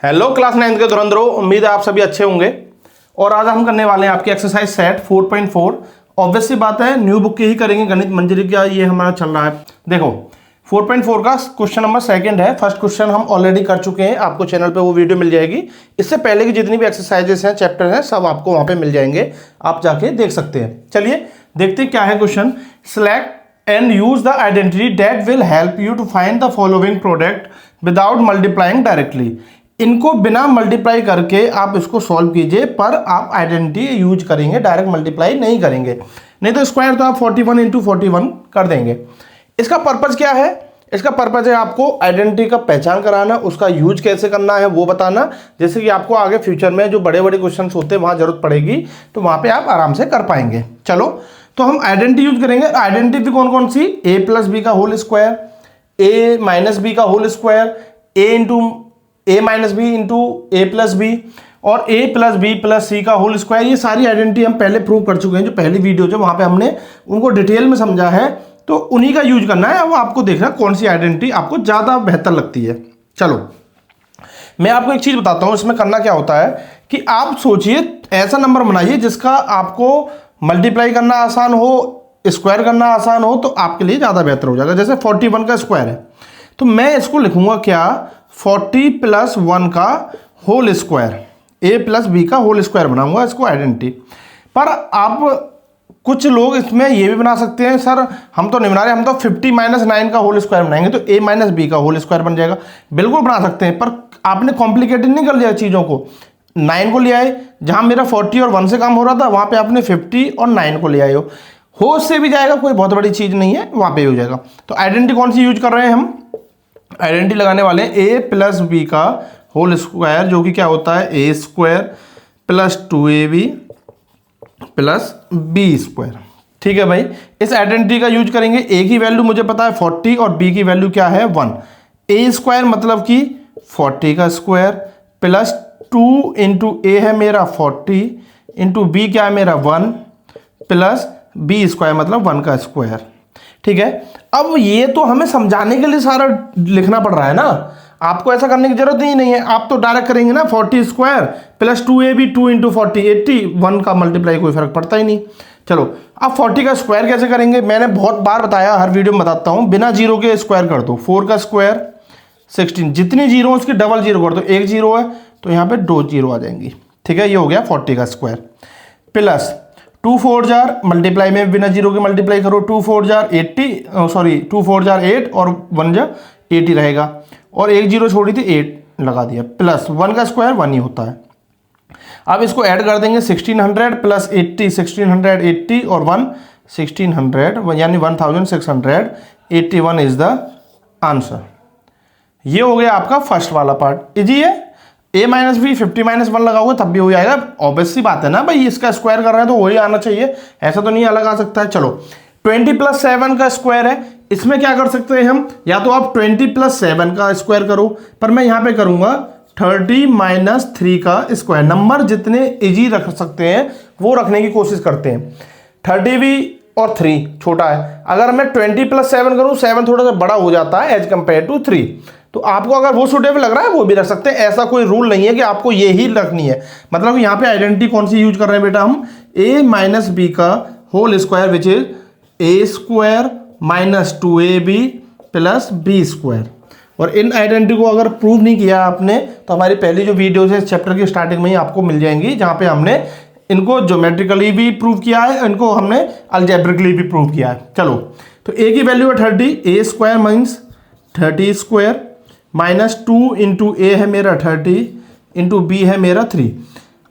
Hello class 9 के धुरंधरों, उम्मीद है आप सभी अच्छे होंगे। और आज हम करने वाले हैं आपकी एक्सरसाइज सेट 4.4। ऑब्वियस सी बात है, न्यू बुक की ही करेंगे, गणित मंजरी का ये हमारा चल रहा है। देखो 4.4 का क्वेश्चन नंबर सेकंड है। फर्स्ट क्वेश्चन हम ऑलरेडी कर चुके हैं, आपको चैनल पे वो वीडियो मिल जाएगी। इससे पहले की जितनी भी एक्सरसाइजेस हैं, चैप्टर हैं, सब आपको वहां पे मिल जाएंगे, आप जाके देख सकते हैं। चलिए देखते क्या है question. Select and use the identity that will help you to find the following product without multiplying directly. इनको बिना मल्टीप्लाई करके आप इसको सॉल्व कीजिए, पर आप आइडेंटिटी यूज करेंगे, डायरेक्ट मल्टीप्लाई नहीं करेंगे। नहीं तो स्क्वायर तो आप 41 इंटू 41 कर देंगे। इसका पर्पज क्या है? इसका पर्पज है आपको आइडेंटिटी का पहचान कराना, उसका यूज कैसे करना है वो बताना, जैसे कि आपको आगे फ्यूचर में जो बड़े बड़े क्वेश्चन होते हैं वहां जरूरत पड़ेगी, तो वहां पे आप आराम से कर पाएंगे। चलो तो हम आइडेंटिटी यूज करेंगे। आइडेंटिटी कौन कौन सी? ए प्लस बी का होल स्क्वायर, ए माइनस बी का होल स्क्वायर, ए माइनस बी इंटू ए प्लस बी, और ए प्लस बी प्लस सी का होल स्क्वायर। ये सारी आइडेंटिटी हम पहले प्रूव कर चुके हैं, जो पहली वीडियो जो वहां पे हमने उनको डिटेल में समझा है, तो उन्हीं का यूज करना है। वो आपको देखना कौन सी आइडेंटिटी आपको ज्यादा बेहतर लगती है। चलो मैं आपको एक चीज बताता हूं, इसमें करना क्या होता है कि आप सोचिए, ऐसा नंबर बनाइए जिसका आपको मल्टीप्लाई करना आसान हो, स्क्वायर करना आसान हो, तो आपके लिए ज्यादा बेहतर हो जाएगा। जैसे 41 का स्क्वायर है, तो मैं इसको लिखूंगा क्या? 40 प्लस 1 का होल स्क्वायर, ए प्लस बी का होल स्क्वायर बनाऊंगा इसको आइडेंटिटी। पर आप कुछ लोग इसमें ये भी बना सकते हैं, सर हम तो नहीं बना रहे, हम तो 50 माइनस 9 का होल स्क्वायर बनाएंगे, तो ए माइनस बी का होल स्क्वायर बन जाएगा। बिल्कुल बना सकते हैं, पर आपने कॉम्प्लिकेटेड नहीं कर लिया चीज़ों को। 9 को ले आए, जहां मेरा 40 और 1 से काम हो रहा था, वहां पे आपने 50 और 9 को ले आए हो उससे भी जाएगा, कोई बहुत बड़ी चीज़ नहीं है, वहां पे हो जाएगा। तो आइडेंटिटी कौन सी यूज कर रहे हैं हम? आइडेंटिटी लगाने वाले ए प्लस बी का होल स्क्वायर, जो कि क्या होता है? ए square plus 2ab plus B square. ठीक है भाई, इस आइडेंटिटी का यूज करेंगे। ए की वैल्यू मुझे पता है 40 और बी की वैल्यू क्या है? 1। ए स्क्वायर मतलब कि 40 का स्क्वायर प्लस 2 इंटू ए है मेरा 40 इंटू बी क्या है मेरा 1 प्लस बी स्क्वायर मतलब 1 का स्क्वायर। ठीक है, अब ये तो हमें समझाने के लिए सारा लिखना पड़ रहा है ना, आपको ऐसा करने की जरूरत ही नहीं है। आप तो डायरेक्ट करेंगे ना, 40 स्क्वायर प्लस 2ab 2 इंटू 40 80, 1 का मल्टीप्लाई, कोई फर्क पड़ता ही नहीं। चलो अब 40 का स्क्वायर कैसे करेंगे? मैंने बहुत बार बताया, हर वीडियो में बताता हूं, बिना जीरो के स्क्वायर कर दो। 4 का स्क्वायर 16, जितनी जीरो उसकी डबल जीरो कर दो। एक जीरो है तो यहाँ पे 2 जीरो आ जाएंगी। ठीक है, ये हो गया 40 का स्क्वायर प्लस 2 4 जार, मल्टीप्लाई में बिना जीरो के मल्टीप्लाई करो, 2 4 जार 80, सॉरी 2 4 जार 8 और 1 जार 80 रहेगा, और एक जीरो छोड़ी थी 8 लगा दिया, प्लस 1 का स्क्वायर 1 ही होता है। अब इसको ऐड कर देंगे, 1600 प्लस 80, 1680 और 1 1600 यानी 1681 इज द आंसर। ये हो गया आपका फर्स्ट वाला पार्ट। इजी है। ए माइनस बी 50 माइनस 1 लगाओगे तब भी हो जाएगा। ऑब्वियस सी बात है ना भाई, इसका स्क्वायर कर रहे हैं तो वही आना चाहिए, ऐसा तो नहीं अलग आ सकता है। चलो 20 प्लस 7 का स्क्वायर है, इसमें क्या कर सकते हैं हम? या तो आप 20 प्लस 7 का स्क्वायर करो, पर मैं यहां पे करूंगा 30 माइनस 3 का स्क्वायर। नंबर जितने इजी रख सकते हैं वो रखने की कोशिश करते हैं। 30 भी और 3 छोटा है, अगर मैं 20 प्लस 7 करूं, 7 थोड़ा सा बड़ा हो जाता है एज कंपेयर टू 3, तो आपको अगर वो सूटेबल लग रहा है वो भी रख सकते हैं। ऐसा कोई रूल नहीं है कि आपको ये ही रखनी है। मतलब यहाँ पे आइडेंटिटी कौन सी यूज कर रहे हैं बेटा हम? ए माइनस बी का whole square which is A square minus 2ab plus B square. और इन आइडेंटिटी को अगर प्रूव नहीं किया आपने, तो हमारी पहली जो वीडियोज है चैप्टर की स्टार्टिंग में ही आपको मिल जाएंगी, जहाँ पे हमने इनको ज्योमेट्रिकली भी प्रूव किया है, इनको हमने अलजेब्रिकली भी प्रूव किया है। चलो तो ए की वैल्यू है 30, a square means 30 square minus 2 into a है मेरा 30 इंटू बी है मेरा 3।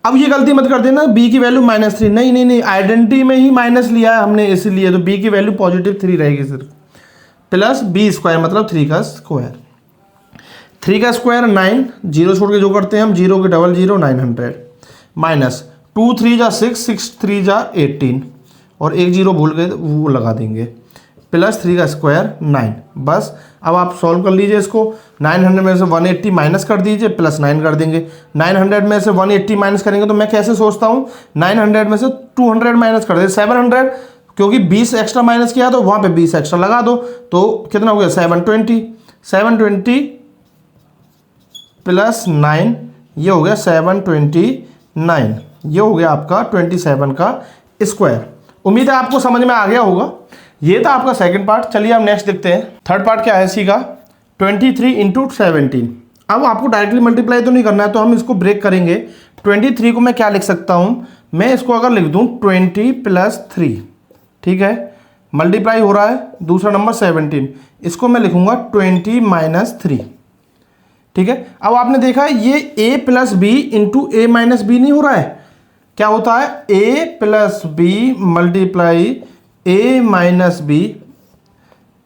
अब ये गलती मत कर देना, बी की वैल्यू -3, नहीं नहीं नहीं, आइडेंटिटी में ही माइनस लिया है हमने इसलिए, तो बी की वैल्यू +3 रहेगी सिर्फ, प्लस बी स्क्वायर मतलब 3 का स्क्वायर। 3 का स्क्वायर 9, जीरो छोड़ के जो करते हैं हम, जीरो के डबल जीरो 900 माइनस 2 3 जा 6, 6 3 जा 18, और एक जीरो भूल गए वो लगा देंगे, प्लस 3 का स्क्वायर 9। बस अब आप सॉल्व कर लीजिए इसको। 900 में से 180 माइनस कर दीजिए, प्लस 9 कर देंगे। 900 में से 180 माइनस करेंगे तो मैं कैसे सोचता हूँ, 900 में से 200 माइनस कर दे 700, क्योंकि 20 एक्स्ट्रा माइनस किया तो वहाँ पे 20 एक्स्ट्रा लगा दो, तो कितना हो गया 720 प्लस 9, ये हो गया 729, ये हो गया आपका 27 का स्क्वायर। उम्मीद है आपको समझ में आ गया होगा। ये था आपका सेकंड पार्ट। चलिए अब नेक्स्ट देखते हैं। थर्ड पार्ट क्या है सी का, 23 इंटू 17। अब आपको डायरेक्टली मल्टीप्लाई तो नहीं करना है, तो हम इसको ब्रेक करेंगे। 23 को मैं क्या लिख सकता हूँ, मैं इसको अगर लिख दूँ 20 प्लस 3, ठीक है, मल्टीप्लाई हो रहा है दूसरा नंबर 17, इसको मैं लिखूंगा 20 माइनस 3, ठीक है। अब आपने देखा ये a plus B into A minus B नहीं हो रहा है, क्या होता है a plus B multiply a minus B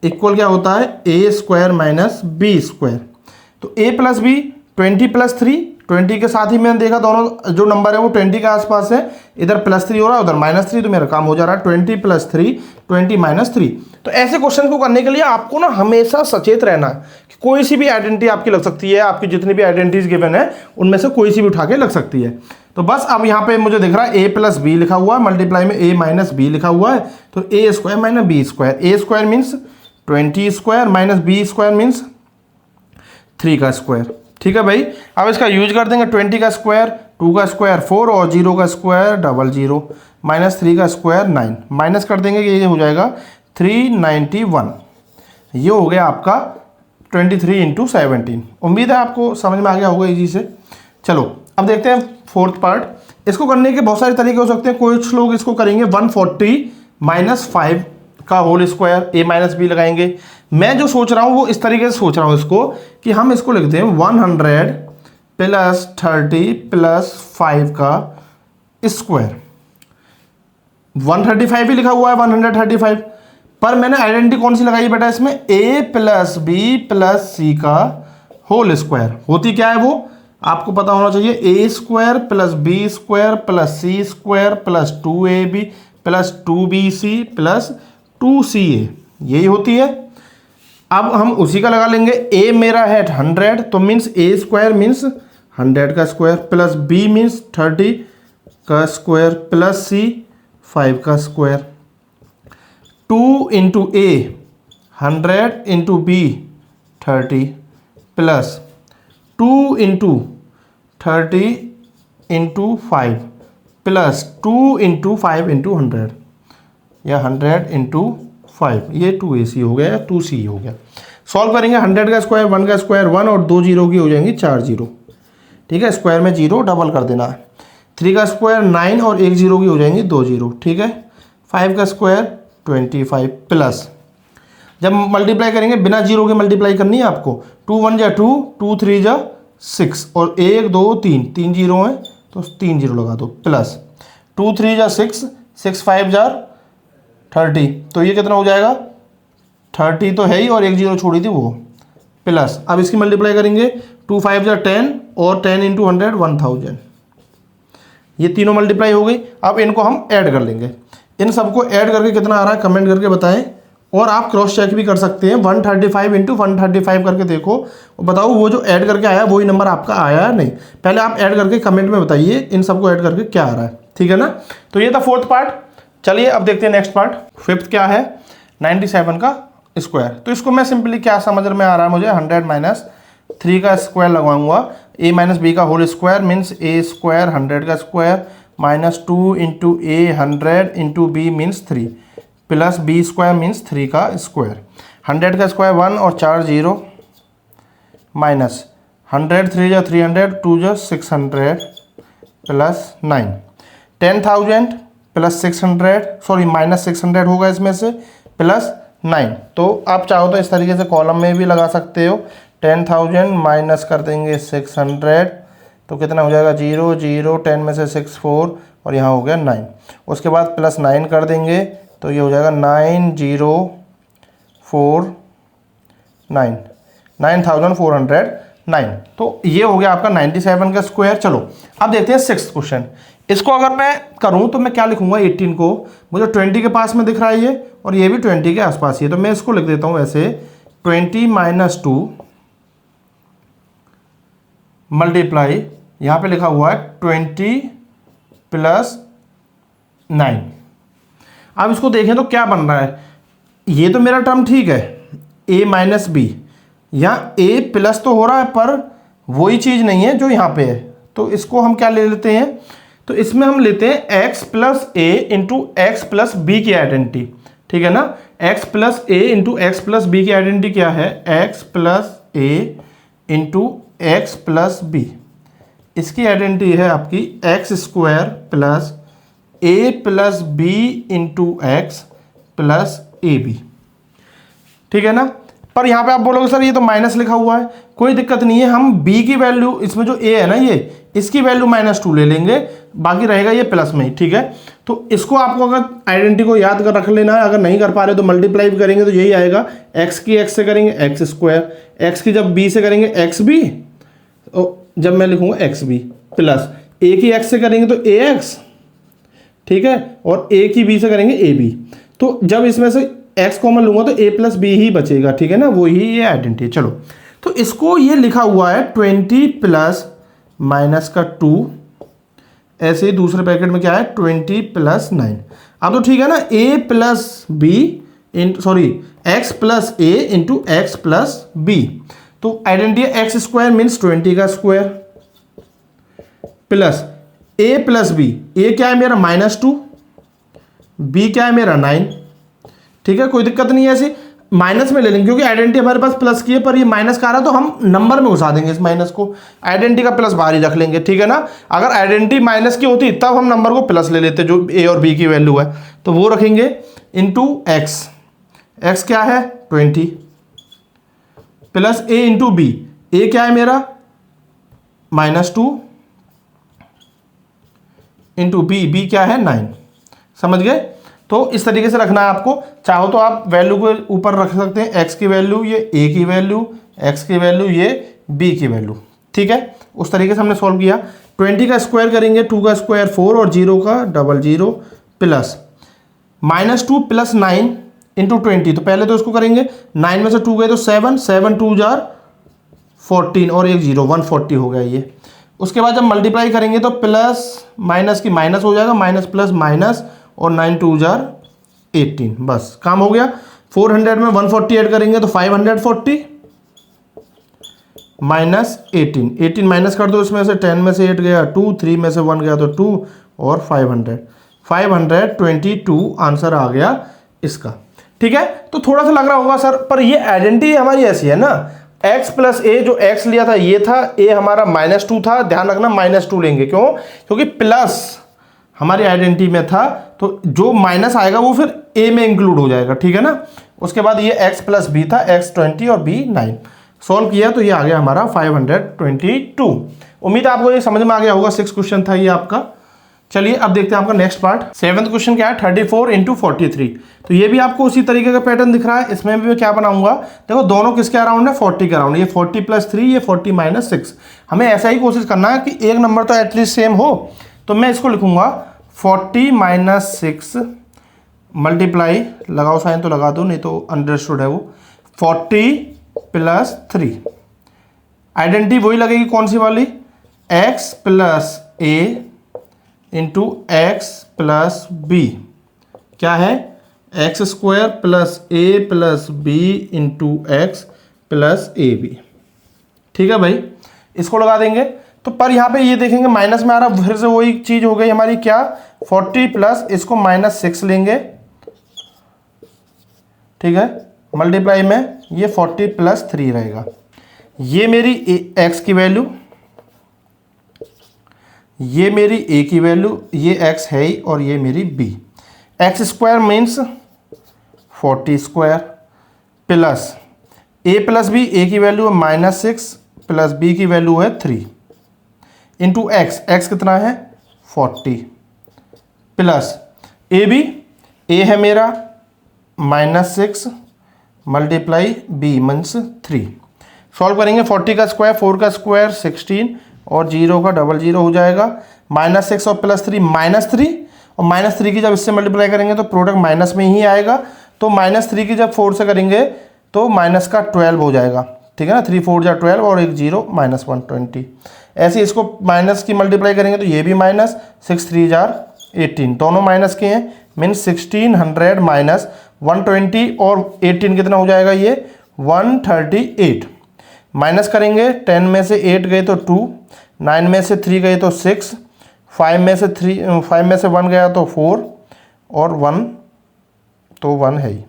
equal क्या होता है ए स्क्वायर माइनस बी स्क्वायर। तो a प्लस बी 20 प्लस 3, 20 के साथ ही मैंने देखा दोनों जो नंबर है वो 20 के आसपास है, इधर प्लस 3 हो रहा है उधर माइनस 3, तो मेरा काम हो जा रहा है 20 प्लस 3 20 माइनस 3। तो ऐसे क्वेश्चन को करने के लिए आपको ना हमेशा सचेत रहना है कि कोई सी भी आइडेंटिटी आपकी लग सकती है, आपकी जितनी भी आइडेंटिटीज गिवन है उनमें से कोई सी भी उठा के लग सकती है। तो बस अब यहाँ पे मुझे दिख रहा है a प्लस बी लिखा हुआ है, मल्टीप्लाई में a माइनस बी लिखा हुआ है, तो a square minus B square, a square means 20 square minus B square means 3 का स्क्वायर, ठीक है भाई। अब इसका यूज कर देंगे, 20 का स्क्वायर 2 का स्क्वायर 4 और 0 का स्क्वायर 00 माइनस 3 का स्क्वायर 9, माइनस कर देंगे कि ये हो जाएगा 391, ये हो गया आपका 23 इंटू 17। उम्मीद है आपको समझ में आ गया होगा इजी से। चलो अब देखते हैं फोर्थ पार्ट। इसको करने के बहुत सारे तरीके हो सकते हैं। कुछ लोग इसको करेंगे 140 माइनस 5 का होल स्क्वायर, ए माइनस बी लगाएंगे। मैं जो सोच रहा हूँ वो इस तरीके से सोच रहा हूँ इसको कि हम इसको लिखते हैं 100 प्लस 30 प्लस 5 का स्क्वायर। 135 भी लिखा हुआ है 135, पर मैंने आइडेंटिटी कौन सी लगाई बेटा इसमें, a प्लस बी प्लस सी का होल स्क्वायर। होती क्या है वो आपको पता होना चाहिए, a square plus B square plus c square plus 2ab plus 2bc plus 2ca, यही होती है। अब हम उसी का लगा लेंगे, a मेरा है 100 तो मीन्स ए स्क्वायर मीन्स 100 का स्क्वायर प्लस b मीन्स 30 का स्क्वायर प्लस c 5 का स्क्वायर। 2 into A 100 into B 30 plus 2 into 30 into 5 plus 2 into 5 into 100 या 100 इंटू 5, ये 2ac हो गया या 2c हो गया। सॉल्व करेंगे 100 का स्क्वायर 1 का स्क्वायर 1 और 2 जीरो की हो जाएंगी 4 जीरो, ठीक है, स्क्वायर में जीरो डबल कर देना है। 3 का स्क्वायर 9 और 1 जीरो की हो जाएंगी 2 जीरो, ठीक है। 5 का स्क्वायर 25 प्लस, जब मल्टीप्लाई करेंगे बिना जीरो के मल्टीप्लाई करनी है आपको, 2 1 जा 2, 2 3 जा 6 और 1 2 3, 3 जीरो हैं तो 3 जीरो लगा दो, प्लस 2 3 जा 6, 6 5 जा 30, तो ये कितना हो जाएगा 30 तो है ही और 1 जीरो छोड़ी थी वो, प्लस अब इसकी मल्टीप्लाई करेंगे 2 5 जा 10 और 10 इंटू 100 1000, ये तीनों मल्टीप्लाई हो गई। अब इनको हम ऐड कर लेंगे, इन सबको ऐड करके कितना आ रहा है कमेंट करके बताएं, और आप क्रॉस चेक भी कर सकते हैं 135 इंटू 135 करके देखो और बताओ वो जो ऐड करके आया वही नंबर आपका आया है नहीं। पहले आप ऐड करके कमेंट में बताइए इन सबको ऐड करके क्या आ रहा है, ठीक है ना। तो ये था फोर्थ पार्ट। चलिए अब देखते हैं नेक्स्ट पार्ट। फिफ्थ क्या है, 97 का स्क्वायर। तो इसको मैं सिंपली क्या समझ में आ रहा है मुझे, 100 माइनस 3 का स्क्वायर लगाऊंगा, a माइनस बी का whole square means a square 100 का square minus 2 into A 100 into B means 3 plus B square means 3 का स्क्वायर। 100 का स्क्वायर 1 और 4 जीरो माइनस 100 3 जा 300 2 जा 600 प्लस 9, 10,000 प्लस 600 सॉरी माइनस 600 होगा इसमें से प्लस 9। तो आप चाहो तो इस तरीके से कॉलम में भी लगा सकते हो, 10,000 माइनस कर देंगे 600 तो कितना हो जाएगा 0 0, 10 में से 6 4 और यहाँ हो गया 9, उसके बाद प्लस 9 कर देंगे तो ये हो जाएगा 9049 9409। तो ये हो गया आपका 97 का स्क्वायर। चलो अब देखते हैं सिक्स्थ क्वेश्चन। इसको अगर मैं करूं तो मैं क्या लिखूंगा, 18 को मुझे 20 के पास में दिख रहा है ये और ये भी 20 के आसपास ही है, तो मैं इसको लिख देता हूं ऐसे 20 माइनस 2 मल्टीप्लाई, यहाँ पे लिखा हुआ है 20 प्लस 9। अब इसको देखें तो क्या बन रहा है, ये तो मेरा टर्म ठीक है a माइनस बी, यहाँ a प्लस तो हो रहा है पर वही चीज़ नहीं है जो यहाँ पे है। तो इसको हम क्या ले लेते हैं, तो इसमें हम लेते हैं x plus A into X plus B की आइडेंटिटी, ठीक है ना। x plus A into X plus B की आइडेंटिटी क्या है, x plus A into X plus B. इसकी आइडेंटिटी है आपकी X square plus A plus B into X plus A B, ठीक है ना। पर यहाँ पे आप बोलोगे सर ये तो माइनस लिखा हुआ है, कोई दिक्कत नहीं है, हम b की वैल्यू, इसमें जो a है ना ये, इसकी वैल्यू -2 ले लेंगे, बाकी रहेगा ये प्लस में ही, ठीक है। तो इसको आपको अगर आइडेंटिटी को याद कर रख लेना है, अगर नहीं कर पा रहे तो मल्टीप्लाई भी करेंगे तो यही आएगा, x की x से करेंगे एक्स स्क्वायर, x की जब b से करेंगे एक्स बी, जब मैं लिखूंगा एक्स बी प्लस a की x से करेंगे तो ax, ठीक है, और a की b से करेंगे ए बी। तो जब इसमें से x कॉमन लूंगा तो a प्लस बी ही बचेगा, ठीक है ना, वही ये आइडेंटिटी है। चलो तो इसको ये लिखा हुआ है 20 प्लस माइनस का 2, ऐसे ही दूसरे पैकेट में क्या है 20 प्लस 9। अब तो ठीक है ना, a plus B sorry x plus A into X plus B. तो आइडेंटिटी है एक्स स्क्वायर मीन्स 20 का square plus a plus B, a क्या है मेरा -2, b क्या है मेरा 9, ठीक है, कोई दिक्कत नहीं है, ऐसे माइनस में ले लेंगे क्योंकि आइडेंटिटी हमारे पास प्लस की है, पर ये माइनस का आ रहा है तो हम नंबर में घुसा देंगे इस माइनस को, आइडेंटिटी का प्लस बाहर ही रख लेंगे, ठीक है ना। अगर आइडेंटिटी माइनस की होती तब हम नंबर को प्लस ले लेते, जो a और b की वैल्यू है, तो वो रखेंगे इंटू एक्स, एक्स क्या है 20 plus a into B, a क्या है मेरा -2 इंटू बी क्या है 9, समझ गए। तो इस तरीके से रखना है आपको, चाहो तो आप वैल्यू को ऊपर रख सकते हैं, x की वैल्यू ये a की वैल्यू, x की वैल्यू ये b की वैल्यू, ठीक है। उस तरीके से हमने सॉल्व किया। 20 का स्क्वायर करेंगे, 2 का स्क्वायर 4 और 0 का 00 प्लस -2 प्लस 9 इंटू 20। तो पहले तो इसको करेंगे, 9 में से 2 गए तो 7, 7 2 जार 14 और एक 0, 140 हो गया ये। उसके बाद जब मल्टीप्लाई करेंगे तो प्लस माइनस की माइनस हो जाएगा, माइनस प्लस माइनस और 9 2 जार 18, बस काम हो गया। 400 में 140 ऐड करेंगे तो 540 माइनस 18, 18 माइनस कर दो, इसमें से 10 में से 8 गया 2, 3 में से 1 गया तो 2 और 500, 522 आंसर आ गया इसका, ठीक है। तो थोड़ा सा लग रहा होगा सर, पर ये आइडेंटिटी हमारी ऐसी है ना, x प्लस ए, जो x लिया था ये था, a हमारा -2 था, ध्यान रखना -2 लेंगे, क्यों, क्योंकि प्लस हमारी आइडेंटिटी में था, तो जो माइनस आएगा वो फिर a में इंक्लूड हो जाएगा, ठीक है ना। उसके बाद ये x प्लस बी था, x 20 और b 9, सॉल्व किया तो ये आ गया हमारा 522। उम्मीद है आपको ये समझ में आ गया होगा, 6 क्वेश्चन था ये आपका। चलिए अब देखते हैं आपका नेक्स्ट पार्ट। 7th क्वेश्चन क्या है, 34 इंटू 43। तो ये भी आपको उसी तरीके का पैटर्न दिख रहा है, इसमें भी मैं क्या बनाऊंगा, देखो दोनों किसके अराउंड है 40 के अराउंड, ये 40 प्लस 3, ये 40 माइनस 6। हमें ऐसा ही कोशिश करना है कि एक नंबर तो एटलीस्ट सेम हो, तो मैं इसको लिखूंगा 40 माइनस 6 मल्टीप्लाई, लगाओ साइन तो लगा दो, नहीं तो अंडरस्टूड है वो, 40 प्लस 3। आइडेंटिटी वही लगेगी, कौन सी वाली, x plus A into X plus B, क्या है X square plus A plus B into X plus A B, ठीक है भाई, इसको लगा देंगे। तो पर यहाँ पे ये देखेंगे माइनस में आ रहा, फिर से वही चीज हो गई हमारी, क्या 40 प्लस इसको -6 लेंगे, ठीक है, मल्टीप्लाई में ये 40 प्लस 3 रहेगा, ये मेरी एक्स की वैल्यू, ये मेरी a की वैल्यू, ये x है ही, और ये मेरी b। X square means 40 square plus a plus B, a की वैल्यू है -6 प्लस b की वैल्यू है 3 इंटू एक्स, एक्स कितना है 40 प्लस ए बी, a है मेरा -6 मल्टीप्लाई b मीन्स 3। सॉल्व करेंगे, 40 का स्क्वायर 4 का स्क्वायर 16 और 0 का 00 हो जाएगा, -6 और प्लस 3 -3, और -3 की जब इससे मल्टीप्लाई करेंगे तो प्रोडक्ट माइनस में ही आएगा, तो -3 की जब 4 से करेंगे तो माइनस का 12 हो जाएगा, ठीक है ना, 3 4 जा 12 और एक 0 -120। ऐसे इसको माइनस की मल्टीप्लाई करेंगे तो ये भी माइनस, 6 3 जार 18, दोनों माइनस के हैं, मीन्स 1600 माइनस 120 और 18 कितना हो जाएगा, ये 138। माइनस करेंगे, 10 में से 8 गए तो 2, 9 में से 3 गए तो 6, 5 में से 1 गया तो 4 और 1 तो 1 है ही।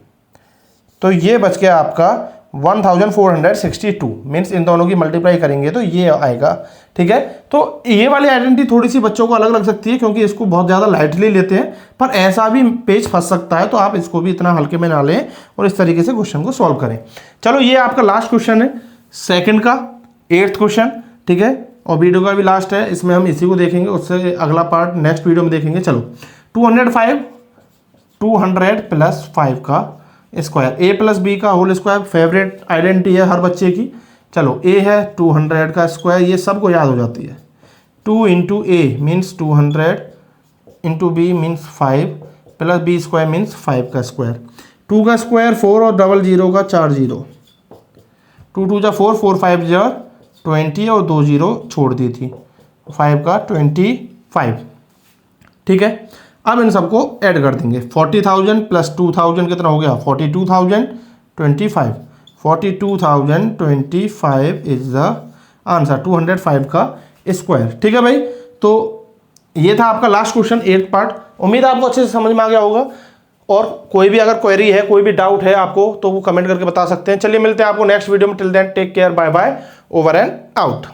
तो ये बच गया आपका 1462, मीन्स इन दोनों की मल्टीप्लाई करेंगे तो ये आएगा। ठीक है, तो ये वाली आइडेंटिटी थोड़ी सी बच्चों को अलग लग सकती है क्योंकि इसको बहुत ज़्यादा लाइटली लेते हैं, पर ऐसा भी पेज फंस सकता है, तो आप इसको भी इतना हल्के में ना लें और इस तरीके से क्वेश्चन को सॉल्व करें। चलो ये आपका लास्ट क्वेश्चन है सेकंड का, 8th क्वेश्चन। ठीक है, और वीडियो का भी लास्ट है, इसमें हम इसी को देखेंगे, उससे अगला पार्ट नेक्स्ट वीडियो में देखेंगे। चलो 200 प्लस 5 का स्क्वायर, ए प्लस बी का होल स्क्वायर, फेवरेट आइडेंटिटी है हर बच्चे की। चलो ए है 200 का स्क्वायर, ये सबको याद हो जाती है। 2 into a means 200 into B means 5 plus B square means 5 का स्क्वायर। 2 का स्क्वायर 4 और डबल जीरो का 4 जीरो, 2 2 जा 4, 4 5 जा 20 और 2 जीरो छोड़ दी थी, 5 का 25। ठीक है, अब इन सबको ऐड कर देंगे। 40,000 प्लस 2,000 कितना हो गया 42,025, 42,025 इज द आंसर, 205 का स्क्वायर। ठीक है भाई, तो ये था आपका लास्ट क्वेश्चन 8th पार्ट। उम्मीद है आपको अच्छे से समझ में आ गया होगा, और कोई भी अगर क्वेरी है, कोई भी डाउट है आपको, तो वो कमेंट करके बता सकते हैं। चलिए मिलते हैं आपको नेक्स्ट वीडियो में, till then take care, bye bye, over and out.